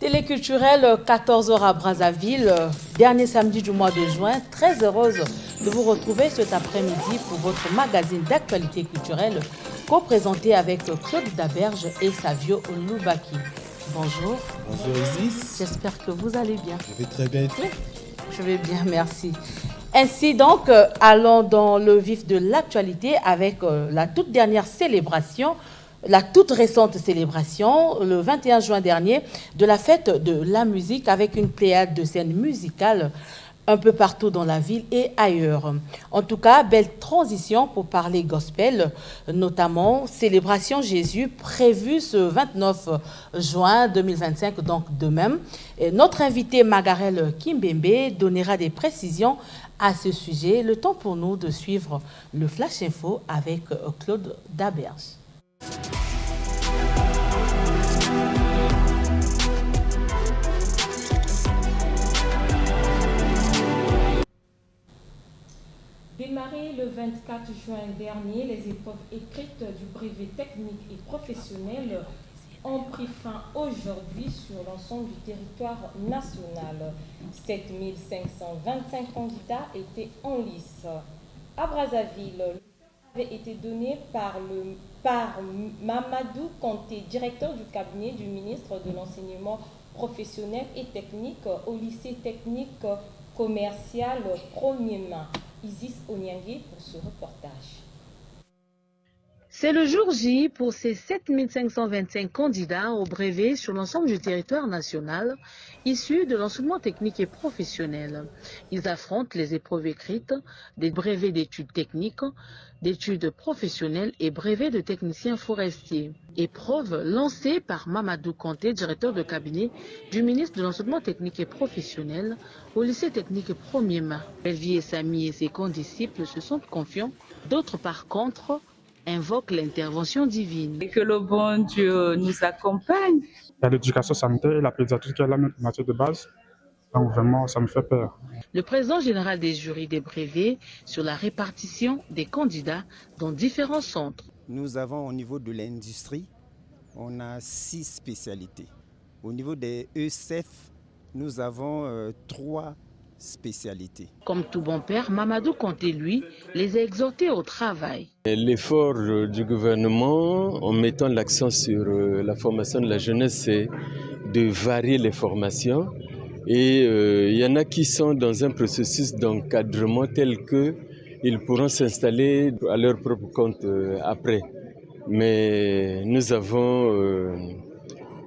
Téléculturel, 14 h à Brazzaville, dernier samedi du mois de juin. Très heureuse de vous retrouver cet après-midi pour votre magazine d'actualité culturelle co-présenté avec Claude Daberge et Savio Loubaki. Bonjour. Bonjour Isis. J'espère que vous allez bien. Je vais très bien et toi? Je vais bien, merci. Ainsi donc, allons dans le vif de l'actualité avec la toute dernière célébration, la toute récente célébration, le 21 juin dernier, de la fête de la musique avec une pléiade de scènes musicales un peu partout dans la ville et ailleurs. En tout cas, belle transition pour parler gospel, notamment Célébration Jésus prévue ce 29 juin 2025, donc de même. Et notre invité Magarel Kimbembe donnera des précisions à ce sujet. Le temps pour nous de suivre le Flash Info avec Claude Daberge. Démarré le 24 juin dernier, les épreuves écrites du brevet technique et professionnel ont pris fin aujourd'hui sur l'ensemble du territoire national. 7525 candidats étaient en lice. À Brazzaville, le avait été donné par Mamadou Kanté, directeur du cabinet du ministre de l'Enseignement professionnel et technique au lycée technique commercial Premier Main. Isis Onyangé pour ce reportage. C'est le jour J pour ces 7525 candidats au brevet sur l'ensemble du territoire national, issus de l'enseignement technique et professionnel. Ils affrontent les épreuves écrites, des brevets d'études techniques, d'études professionnelles et brevets de techniciens forestiers. Épreuve lancée par Mamadou Kanté, directeur de cabinet du ministre de l'enseignement technique et professionnel au lycée technique Premier Main. Elvie et Samy et ses condisciples se sentent confiants. D'autres, par contre, invoquent l'intervention divine. Et que le bon Dieu nous accompagne. Il y a l'éducation sanitaire et la pédiatrie qui est la matière de base. Donc vraiment, ça me fait peur. Le président général des jurys des brevets sur la répartition des candidats dans différents centres. Nous avons au niveau de l'industrie, on a 6 spécialités. Au niveau des ECF, nous avons 3 spécialités. Comme tout bon père, Mamadou Kanté, lui, les a exhortés au travail. L'effort du gouvernement en mettant l'accent sur la formation de la jeunesse, c'est de varier les formations. Et il y en a qui sont dans un processus d'encadrement tel qu'ils pourront s'installer à leur propre compte après. Mais nous avons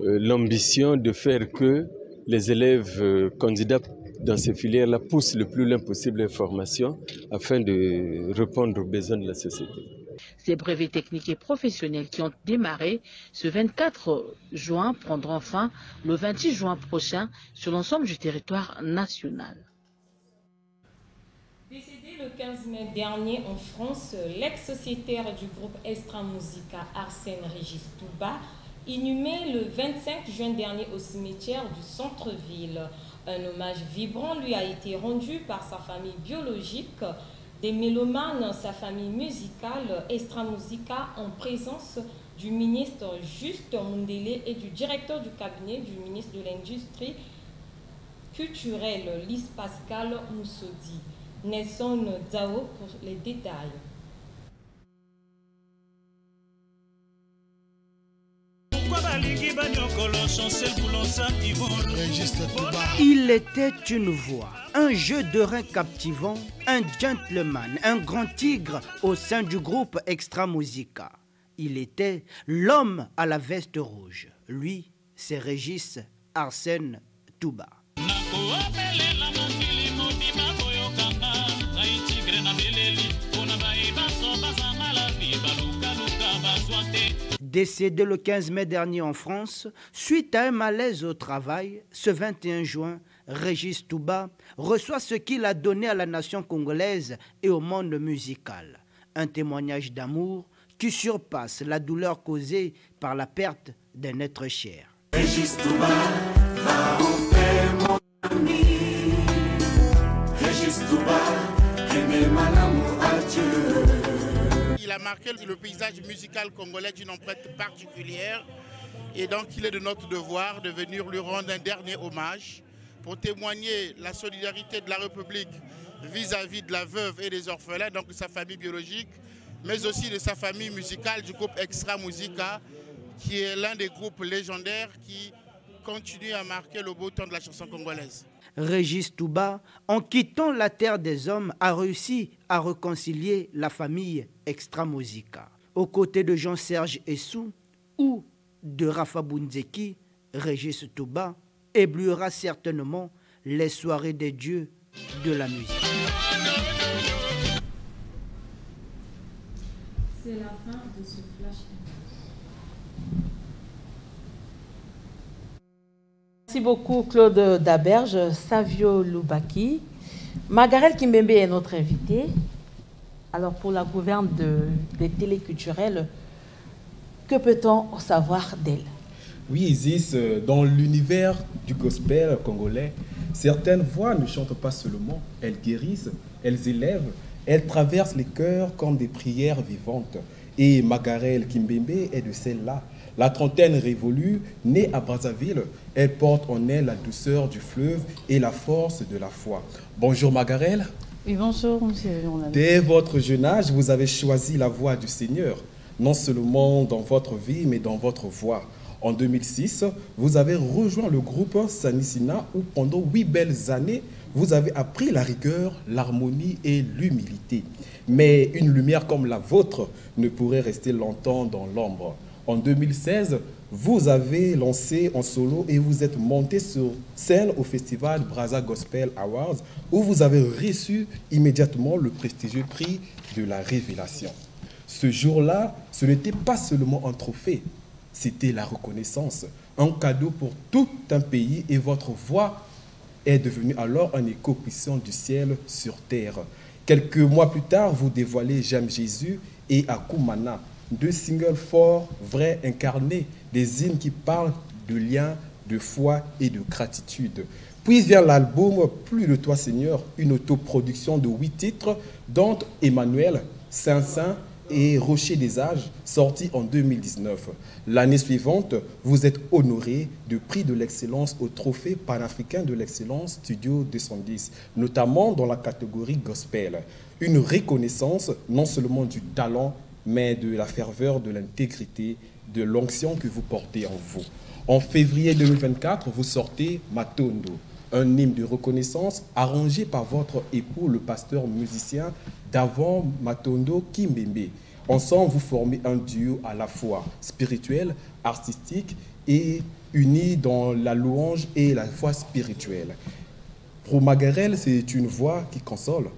l'ambition de faire que les élèves candidats dans ces filières-là poussent le plus loin possible les formations afin de répondre aux besoins de la société. Ces brevets techniques et professionnels qui ont démarré ce 24 juin prendront fin le 26 juin prochain sur l'ensemble du territoire national. Décédé le 15 mai dernier en France, l'ex-sociétaire du groupe Extra Musica Arsène Régis Touba, inhumé le 25 juin dernier au cimetière du centre-ville. Un hommage vibrant lui a été rendu par sa famille biologique, des mélomanes, sa famille musicale, Extra Musica, en présence du ministre Juste Mundele et du directeur du cabinet du ministre de l'Industrie culturelle, Lise Pascal Moussodi. Nelson Zao pour les détails. Il était une voix, un jeu de rein captivant, un gentleman, un grand tigre au sein du groupe Extra Musica. Il était l'homme à la veste rouge. Lui, c'est Régis Arsène Touba. Décédé le 15 mai dernier en France, suite à un malaise au travail, ce 21 juin, Régis Touba reçoit ce qu'il a donné à la nation congolaise et au monde musical. Un témoignage d'amour qui surpasse la douleur causée par la perte d'un être cher. Régis Touba, va au paix, mon ami. Régis Touba, aimez mon amour à Dieu. Il a marqué le paysage musical congolais d'une empreinte particulière. Et donc, il est de notre devoir de venir lui rendre un dernier hommage pour témoigner la solidarité de la République vis-à-vis de la veuve et des orphelins, donc de sa famille biologique, mais aussi de sa famille musicale du groupe Extra Musica, qui est l'un des groupes légendaires qui continue à marquer le beau temps de la chanson congolaise. Régis Touba, en quittant la terre des hommes, a réussi à réconcilier la famille Extra Musica. Aux côtés de Jean-Serge Essou ou de Rafa Bunzeki, Régis Touba éblouira certainement les soirées des dieux de la musique. C'est la fin de ce flash. Merci beaucoup Claude Daberge, Savio Loubaki. Margarelle Kimbembe est notre invitée. Alors pour la gouverne des téléculturels, que peut-on savoir d'elle? Oui, Isis, dans l'univers du gospel congolais, certaines voix ne chantent pas seulement, elles guérissent, elles élèvent, elles traversent les cœurs comme des prières vivantes. Et Margarelle Kimbembe est de celle-là. La trentaine révolue, née à Brazzaville, elle porte en elle la douceur du fleuve et la force de la foi. Bonjour Margarelle. Oui, bonjour, monsieur. Dès votre jeune âge, vous avez choisi la voie du Seigneur, non seulement dans votre vie, mais dans votre voix. En 2006, vous avez rejoint le groupe Sanissina où pendant 8 belles années, vous avez appris la rigueur, l'harmonie et l'humilité. Mais une lumière comme la vôtre ne pourrait rester longtemps dans l'ombre. En 2016, vous avez lancé en solo et vous êtes monté sur scène au festival Brazza Gospel Awards où vous avez reçu immédiatement le prestigieux prix de la Révélation. Ce jour-là, ce n'était pas seulement un trophée, c'était la reconnaissance, un cadeau pour tout un pays et votre voix est devenue alors un écho puissant du ciel sur terre. Quelques mois plus tard, vous dévoilez J'aime Jésus et Akumana, 2 singles forts, vrais, incarnés, des hymnes qui parlent de liens, de foi et de gratitude. Puis vient l'album Plus de toi Seigneur, une autoproduction de 8 titres, dont Emmanuel, Saint-Saint et Rocher des âges, sorti en 2019. L'année suivante, vous êtes honoré de prix de l'excellence au trophée panafricain de l'excellence Studio 210, notamment dans la catégorie gospel. Une reconnaissance non seulement du talent, mais de la ferveur, de l'intégrité, de l'onction que vous portez en vous. En février 2024, vous sortez Matondo, un hymne de reconnaissance arrangé par votre époux, le pasteur musicien Davon Matondo Kimbembe. Ensemble, vous formez un duo à la fois spirituel, artistique et uni dans la louange et la foi spirituelle. Pour Margarelle, c'est une voix qui console,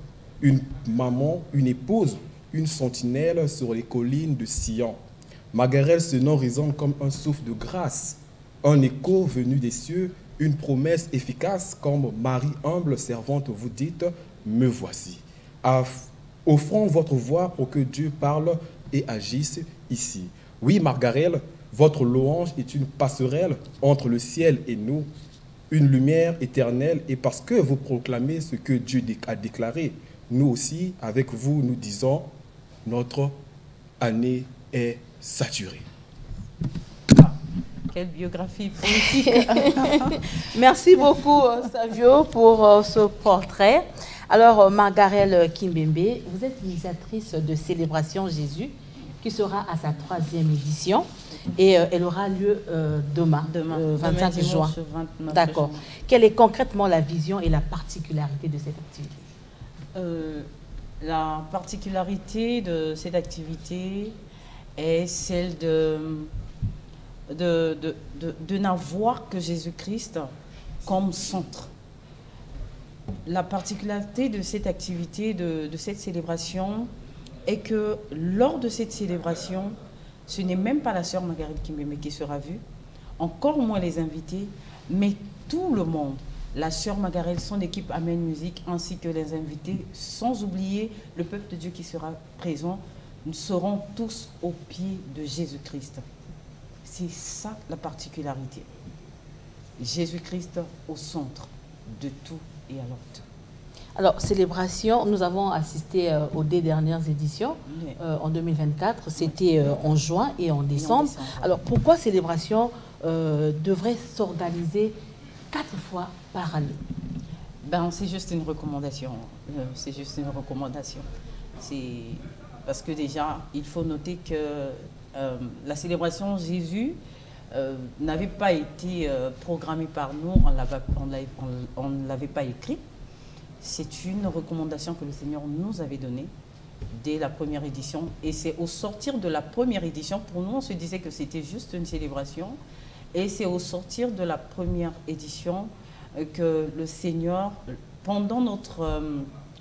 une maman, une épouse, une sentinelle sur les collines de Sion. Margarelle, ce nom résonne comme un souffle de grâce, un écho venu des cieux, une promesse efficace comme Marie humble servante vous dites « Me voici ». Offrons votre voix pour que Dieu parle et agisse ici. Oui, Margarelle, votre louange est une passerelle entre le ciel et nous, une lumière éternelle, et parce que vous proclamez ce que Dieu a déclaré, nous aussi, avec vous, nous disons « Notre année est saturée ». Quelle biographie politique. Merci beaucoup, Savio, pour ce portrait. Alors, Margarelle Kimbembe, vous êtes initiatrice de Célébration Jésus, qui sera à sa 3e édition. Et elle aura lieu demain 25 juin. D'accord. Quelle est concrètement la vision et la particularité de cette activité? La particularité de cette activité est celle de n'avoir que Jésus-Christ comme centre. La particularité de cette activité, de cette célébration, est que lors de cette célébration, ce n'est même pas la sœur Margarelle Kimbembe qui sera vue, encore moins les invités, mais tout le monde. La sœur Margarelle, son équipe Amen Musique, ainsi que les invités, sans oublier le peuple de Dieu qui sera présent, nous serons tous au pied de Jésus-Christ. C'est ça la particularité. Jésus-Christ au centre de tout et à l'autre. Alors, célébration, nous avons assisté aux 2 dernières éditions en 2024. C'était en juin et en décembre. Alors, pourquoi célébration devrait s'organiser 4 fois par année? Ben, c'est juste une recommandation. C'est juste une recommandation. Parce que déjà, il faut noter que la célébration Jésus n'avait pas été programmée par nous, on ne l'avait pas écrit. C'est une recommandation que le Seigneur nous avait donnée dès la première édition. Et c'est au sortir de la première édition, pour nous, on se disait que c'était juste une célébration. Et c'est au sortir de la première édition que le Seigneur, pendant notre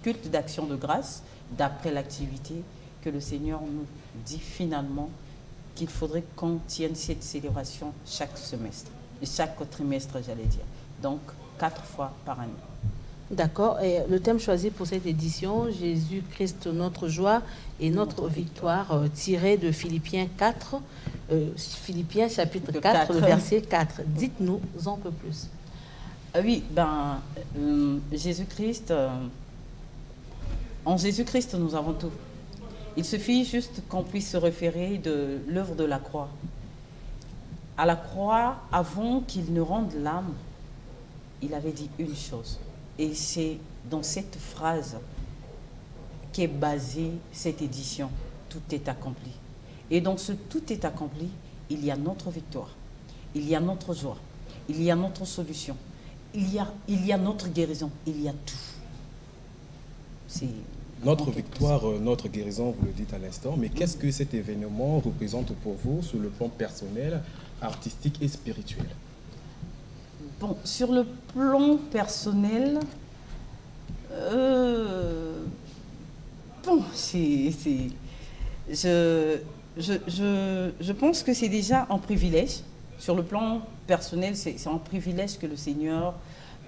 culte d'action de grâce, d'après l'activité, que le Seigneur nous dit finalement qu'il faudrait qu'on tienne cette célébration chaque semestre, chaque trimestre, j'allais dire. Donc, 4 fois par année. D'accord. Et le thème choisi pour cette édition, Jésus-Christ, notre joie et notre victoire, tiré de Philippiens 4, Philippiens chapitre 4, le verset 4. Dites-nous un peu plus. Oui, Jésus-Christ, en Jésus-Christ, nous avons tout. Il suffit juste qu'on puisse se référer de l'œuvre de la croix. À la croix, avant qu'il ne rende l'âme, il avait dit une chose. Et c'est dans cette phrase qu'est basée cette édition. Tout est accompli. Et dans ce tout est accompli, il y a notre victoire. Il y a notre joie. Il y a notre solution. Il y a notre guérison. Il y a tout. C'est notre victoire, notre guérison, vous le dites à l'instant, mais qu'est-ce que cet événement représente pour vous sur le plan personnel, artistique et spirituel? Bon, sur le plan personnel, je pense que c'est déjà un privilège. Sur le plan personnel, c'est un privilège que le Seigneur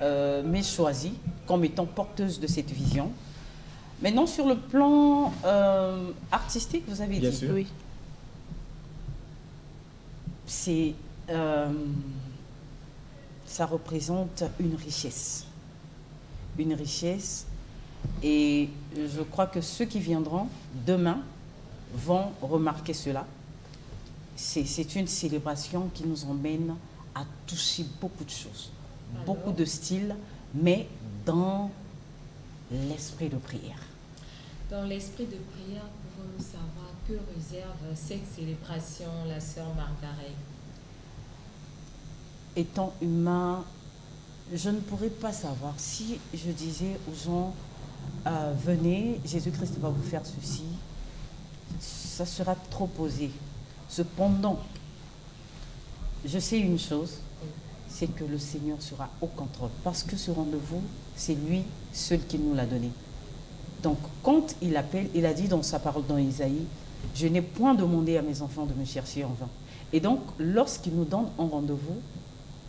m'ait choisi comme étant porteuse de cette vision. Maintenant, sur le plan artistique, vous avez dit. Bien sûr. Oui. C'est... ça représente une richesse. Une richesse. Et je crois que ceux qui viendront demain vont remarquer cela. C'est une célébration qui nous emmène à toucher beaucoup de choses, beaucoup de styles, mais dans l'esprit de prière. Dans l'esprit de prière, pouvons-nous savoir que réserve cette célébration, la sœur Margaret? Étant humain, je ne pourrais pas savoir. Si je disais aux gens, venez, Jésus-Christ va vous faire ceci, ça sera trop posé. Cependant, je sais une chose, c'est que le Seigneur sera au contrôle. Parce que ce rendez-vous, c'est lui seul qui nous l'a donné. Donc, quand il appelle, il a dit dans sa parole dans Isaïe, « Je n'ai point demandé à mes enfants de me chercher en vain. » Et donc, lorsqu'il nous donne un rendez-vous,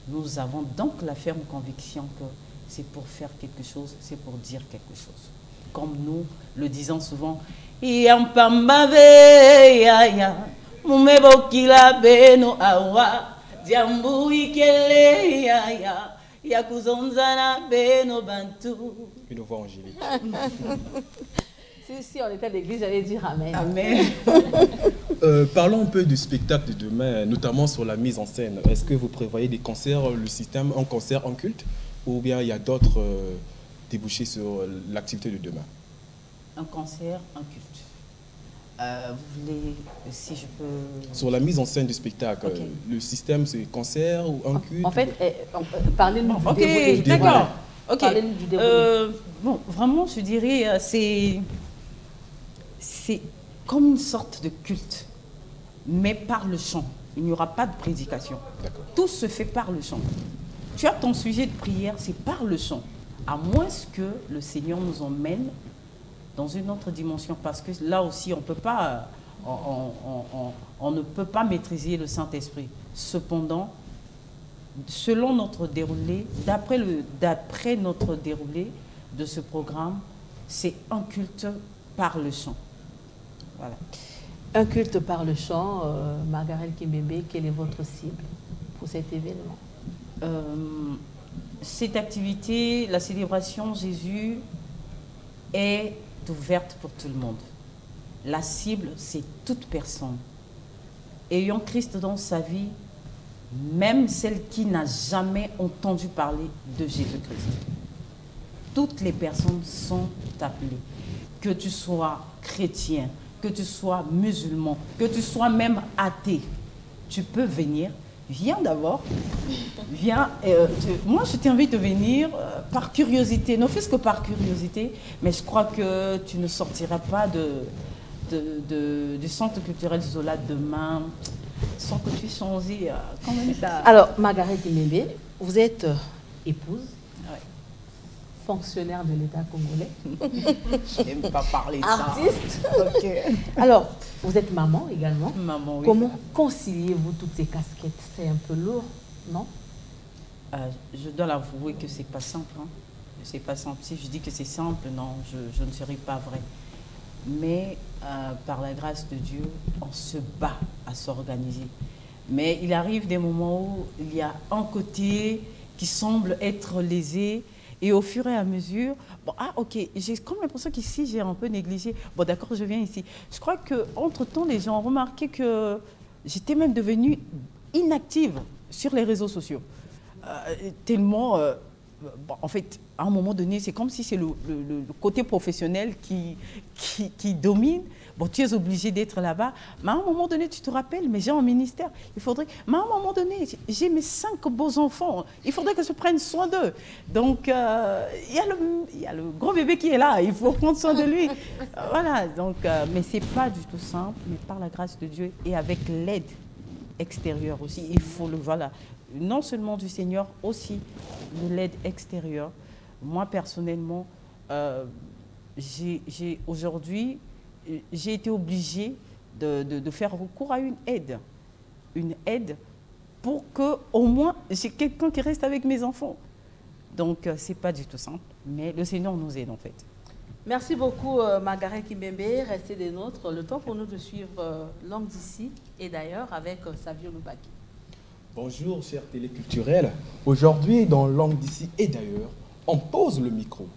nous avons donc la ferme conviction que c'est pour faire quelque chose, c'est pour dire quelque chose. Comme nous le disons souvent, « Yampambave, ya ya, mumebokila beno awa, diambu ikele, ya ya, yakuzonzana beno bantu. » Une voix angélique. Si on était à l'église, j'allais dire Amen. Amen. Parlons un peu du spectacle de demain, notamment sur la mise en scène. Est-ce que vous prévoyez des concerts, le système en concert, en culte, ou bien il y a d'autres débouchés sur l'activité de demain? Un concert, un culte. Vous voulez, si je peux... Sur la mise en scène du spectacle, okay. Le système c'est concert ou un culte? En fait, parlez-nous du déroulé. Ok, d'accord. Ok. Parlez-nous du déroulé. Bon, vraiment, je dirais, c'est comme une sorte de culte, mais par le chant. Il n'y aura pas de prédication. Tout se fait par le chant. Tu as ton sujet de prière, c'est par le chant. À moins que le Seigneur nous emmène dans une autre dimension, parce que là aussi, on ne peut pas maîtriser le Saint-Esprit. Cependant, selon notre déroulé, d'après notre déroulé de ce programme, c'est un culte par le chant. Voilà. Un culte par le chant, Margaret Kimbembe, quelle est votre cible pour cet événement? Cette activité, la célébration Jésus, est ouverte pour tout le monde. La cible, c'est toute personne ayant Christ dans sa vie, même celle qui n'a jamais entendu parler de Jésus-Christ. Toutes les personnes sont appelées. Que tu sois chrétien, que tu sois musulman, que tu sois même athée, tu peux venir. Viens d'abord. Viens. Moi, je t'invite de venir par curiosité, ne fût-ce que par curiosité, mais je crois que tu ne sortiras pas du centre culturel Zola demain sans que tu changes quand même ça. Alors, Margaret Kimembe, vous êtes épouse, fonctionnaire de l'État congolais. Je n'aime pas parler de ça. Artiste. Okay. Alors, vous êtes maman également. Maman, oui. Comment conciliez-vous toutes ces casquettes? C'est un peu lourd, non? Je dois l'avouer que c'est pas simple. Hein. C'est pas simple. Si je dis que c'est simple, non, je ne serai pas vrai. Mais par la grâce de Dieu, on se bat à s'organiser. Mais il arrive des moments où il y a un côté qui semble être lésé. Et au fur et à mesure, bon, ok, j'ai comme l'impression qu'ici, j'ai un peu négligé. Bon, d'accord, je viens ici. Je crois qu'entre-temps, les gens ont remarqué que j'étais même devenue inactive sur les réseaux sociaux. Tellement, bon, en fait, à un moment donné, c'est comme si c'est le côté professionnel qui domine. Bon, tu es obligé d'être là-bas, mais à un moment donné, tu te rappelles, mais j'ai un ministère, il faudrait... Mais à un moment donné, j'ai mes 5 beaux enfants, il faudrait que je prenne soin d'eux. Donc, il y a le gros bébé qui est là, il faut prendre soin de lui. Voilà, donc, mais ce n'est pas du tout simple, mais par la grâce de Dieu et avec l'aide extérieure aussi, il faut le... Voilà, non seulement du Seigneur, aussi de l'aide extérieure. Moi, personnellement, aujourd'hui... j'ai été obligée de faire recours à une aide pour que au moins j'ai quelqu'un qui reste avec mes enfants. Donc c'est pas du tout simple, mais le Seigneur nous aide en fait. Merci beaucoup Margaret Kimembe, restez des nôtres. Le temps pour nous de suivre Langue d'ici et d'ailleurs avec Savio Lubaki. Bonjour chers téléculturels. Aujourd'hui dans Langue d'ici et d'ailleurs, on pose le micro,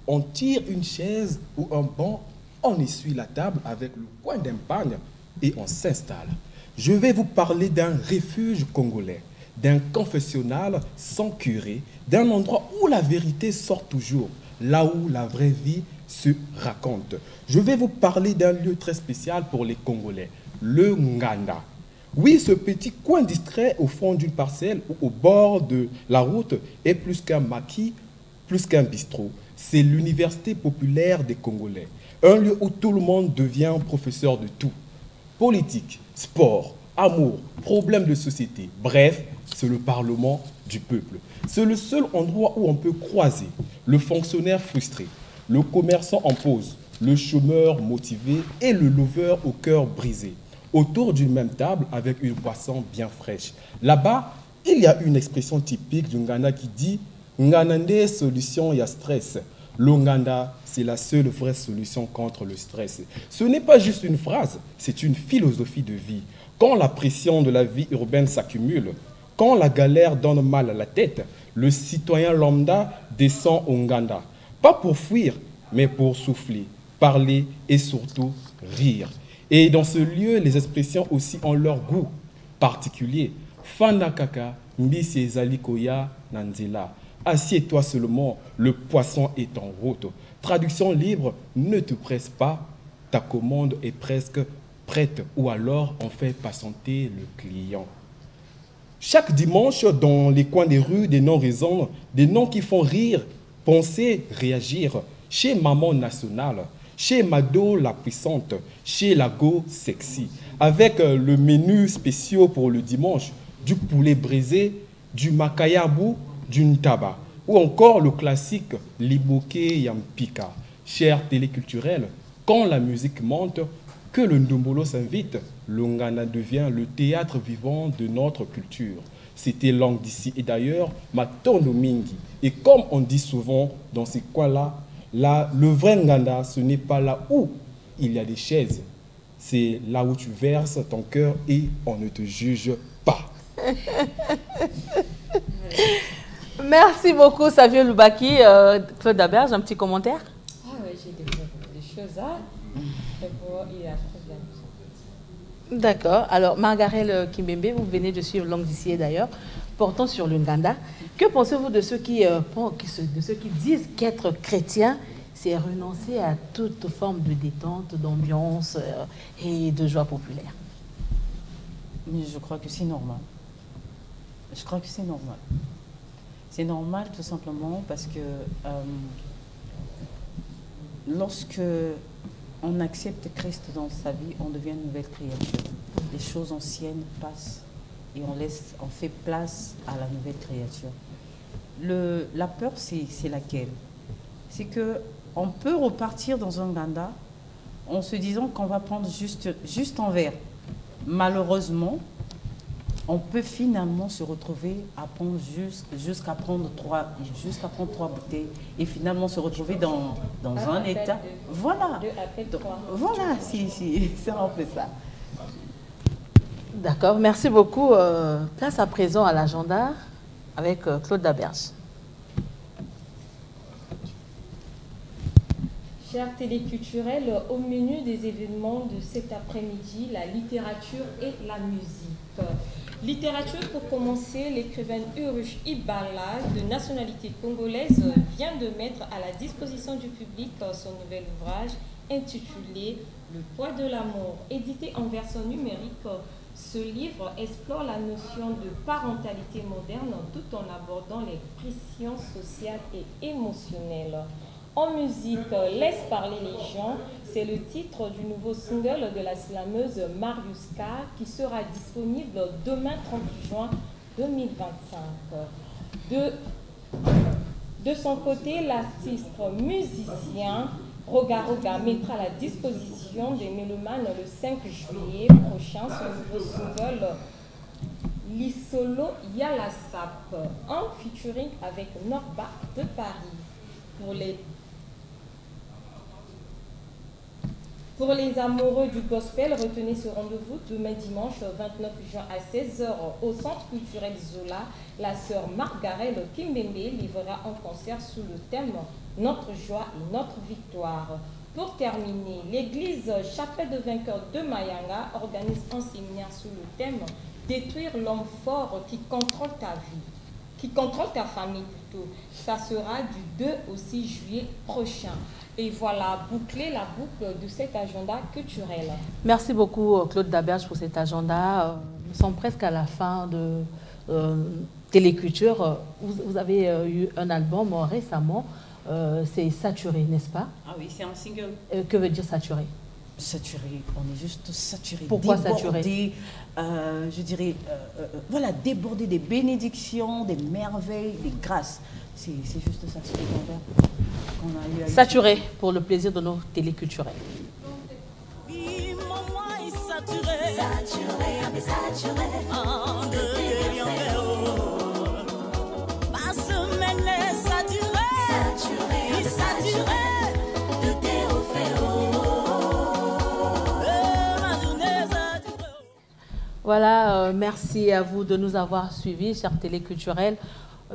on tire une chaise ou un banc, on essuie la table avec le coin d'un pagne et on s'installe. Je vais vous parler d'un refuge congolais, d'un confessionnal sans curé, d'un endroit où la vérité sort toujours, là où la vraie vie se raconte. Je vais vous parler d'un lieu très spécial pour les Congolais, le Nganda. Oui, ce petit coin distrait au fond d'une parcelle ou au bord de la route est plus qu'un maquis, plus qu'un bistrot. C'est l'université populaire des Congolais. Un lieu où tout le monde devient professeur de tout. Politique, sport, amour, problèmes de société. Bref, c'est le parlement du peuple. C'est le seul endroit où on peut croiser le fonctionnaire frustré, le commerçant en pause, le chômeur motivé et le lover au cœur brisé, autour d'une même table avec une boisson bien fraîche. Là-bas, il y a une expression typique du Nganda qui dit « Nganande solution ya stress ». Le Nganda, c'est la seule vraie solution contre le stress. Ce n'est pas juste une phrase, c'est une philosophie de vie. Quand la pression de la vie urbaine s'accumule, quand la galère donne mal à la tête, le citoyen lambda descend au Nganda. Pas pour fuir, mais pour souffler, parler et surtout rire. Et dans ce lieu, les expressions aussi ont leur goût particulier. Fanda kaka, mbisi ezali koya nanzela. Assieds-toi seulement, le poisson est en route. Traduction libre, ne te presse pas, ta commande est presque prête. Ou alors, on fait patienter le client. Chaque dimanche, dans les coins des rues, des noms résonnent, des noms qui font rire, penser, réagir. Chez Maman Nationale, chez Mado la Puissante, chez Lago Sexy. Avec le menu spécial pour le dimanche, du poulet braisé, du makayabou, du ntaba, ou encore le classique Liboke Yampika. Chers téléculturels, quand la musique monte, que le Ndombolo s'invite, le Nganda devient le théâtre vivant de notre culture. C'était Langue d'ici et d'ailleurs, Matondo Mingi. Et comme on dit souvent dans ces coins-là, le vrai Nganda, ce n'est pas là où il y a des chaises. C'est là où tu verses ton cœur et on ne te juge pas. Merci beaucoup, Savio Lubaki. Claude Daberge, un petit commentaire? Ah oui, j'ai des choses à... Il a très bien. D'accord. Alors, Margaret Kimbembe, vous venez de suivre Langue d'ici d'ailleurs, portant sur le Nganda. Que pensez-vous de ceux qui disent qu'être chrétien, c'est renoncer à toute forme de détente, d'ambiance et de joie populaire? Mais je crois que c'est normal. Je crois que c'est normal. C'est normal tout simplement parce que lorsque on accepte Christ dans sa vie, on devient une nouvelle créature. Les choses anciennes passent et on fait place à la nouvelle créature. La peur, c'est laquelle? C'est qu'on peut repartir dans un Nganda en se disant qu'on va prendre juste un verre. Malheureusement, on peut finalement se retrouver à prendre jusqu'à prendre trois bouteilles et finalement se retrouver dans un état. Voilà. Voilà, c'est un peu ça. D'accord, merci beaucoup. Place à présent à l'agenda avec Claude Daberge. Chers téléculturels, au menu des événements de cet après-midi, la littérature et la musique. Littérature, pour commencer, l'écrivaine Urush Ibala, de nationalité congolaise, vient de mettre à la disposition du public son nouvel ouvrage intitulé « Le poids de l'amour ». Édité en version numérique, ce livre explore la notion de parentalité moderne tout en abordant les pressions sociales et émotionnelles. En musique, Laisse parler les gens, c'est le titre du nouveau single de la slameuse Mariuska qui sera disponible demain 30 juin 2025. De son côté, l'artiste musicien Roga Roga mettra à la disposition des mélomanes le 5 juillet prochain son nouveau single L'Isolo Yalasap, en featuring avec Norba de Paris. Pour les amoureux du gospel, retenez ce rendez-vous demain dimanche 29 juin à 16h au Centre culturel Zola. La sœur Margaret Kimbembe livrera un concert sous le thème « Notre joie et notre victoire ». Pour terminer, l'église Chapelle de Vainqueurs de Mayanga organise un séminaire sous le thème « Détruire l'homme fort qui contrôle ta vie ». Qui contrôle ta famille plutôt. Ça sera du 2 au 6 juillet prochain. Et voilà, boucler la boucle de cet agenda culturel. Merci beaucoup Claude Daberge pour cet agenda. Nous sommes presque à la fin de Téléculture. Vous avez eu un album récemment, c'est Saturé, n'est-ce pas? Ah oui, c'est un single. Que veut dire saturé? Saturé, on est juste saturé. Pourquoi débordé, saturé? Je dirais, voilà, débordé des bénédictions, des merveilles, des grâces. C'est juste ça, c'est qu'on a eu à saturé pour le plaisir de nos téléculturels. Voilà, merci à vous de nous avoir suivis, chers téléculturels.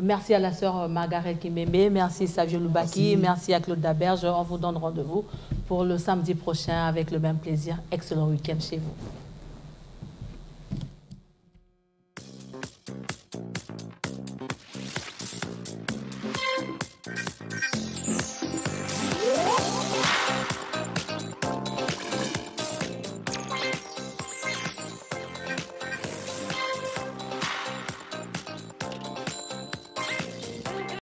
Merci à la sœur Margaret Kimbembe, merci Savio Loubaki, merci à Claude Daberge. On vous donne rendez-vous pour le samedi prochain avec le même plaisir. Excellent week-end chez vous.